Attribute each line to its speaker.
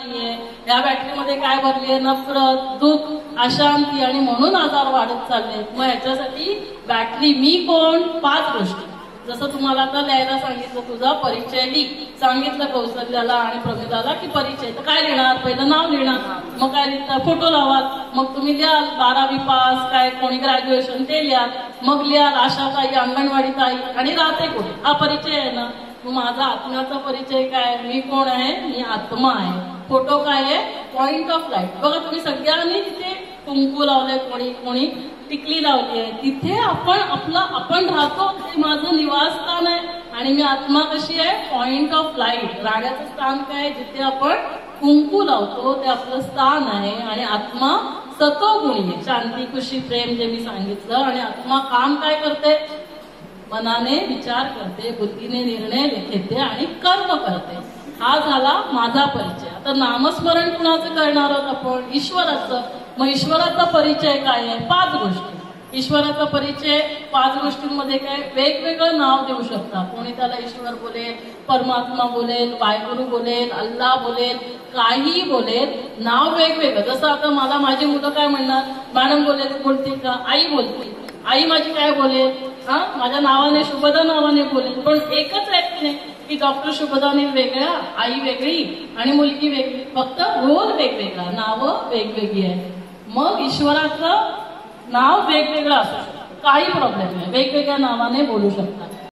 Speaker 1: नाहीये, या बॅटरीमध्ये काय भरलीये, नफरत, दुःख, अशांती, आणि म्हणून आजार वाढत चालले. मग ह्याच्यासाठी बॅटरी मी कोण, 5 गोष्टी. जसं तुम्हाला आता लिहायला सांगितलं, तुझा परिचय लिह, सांगितलं कौशल्याला आणि प्रमिलाला की परिचय, तर काय लिहिणार, पहिलं नाव लिहिणार, मग काय लिहिणार, फोटो लावाल, मग तुम्ही लिहाल 12वी पास, काय कोणी ग्रॅज्युएशन ते लिहाल, मग लिहाल आशा ताई, अंगणवाडी ताई, आणि राहते कुठे, हा परिचय आहे ना. मग माझा आत्म्याचा परिचय काय, मी कोण आहे, मी आत्मा आहे. फोटो काय आहे, पॉइंट ऑफ लाईट. बघा तुम्ही सगळ्यांनी तिथे कुंकू लावलंय, कोणी कोणी टिकली लावली आहे, तिथे आपण राहतो, ते माझं निवासस्थान आहे. आणि मी आत्मा कशी आहे, पॉइंट ऑफ लाईट. राहण्याचं स्थान काय, जिथे आपण कुंकू लावतो ते आपलं स्थान आहे. आणि आत्मा सतोगुणी आहे, शांती, खुशी, प्रेम, जे मी सांगितलं. आणि आत्मा काम काय करते, मनाने विचार करते, बुद्धीने निर्णय घेते आणि कर्म करते. हा झाला माझा परिचय. आता नामस्मरण कुणाचं करणार आहोत आपण, ईश्वराचं. मग ईश्वराचा परिचय काय आहे, 5 गोष्टी. ईश्वराचा परिचय 5 गोष्टींमध्ये काय, वेगवेगळं नाव देऊ शकता. कोणी त्याला ईश्वर बोलेल, परमात्मा बोलेल, वायगुरु बोलेल, अल्लाह बोलेल, काही बोलेल, नाव वेगवेगळं. जसं आता मला माझी मुलं काय म्हणणार, मॅडम बोलते का, आई बोलते, आई माझी काय बोलेल, माझ्या नावाने, शुभदा नावाने बोलेल. पण एकच व्यक्ती नाही की डॉक्टर शुभदाने वेगळ्या, आई वेगळी आणि मुलगी वेगळी, फक्त रोल वेगवेगळा, नावं वेगवेगळी आहे. मग ईश्वराचं नाव वेगवेगळं असू शकतं, काही प्रॉब्लेम नाही, वेगवेगळ्या नावाने बोलू शकता.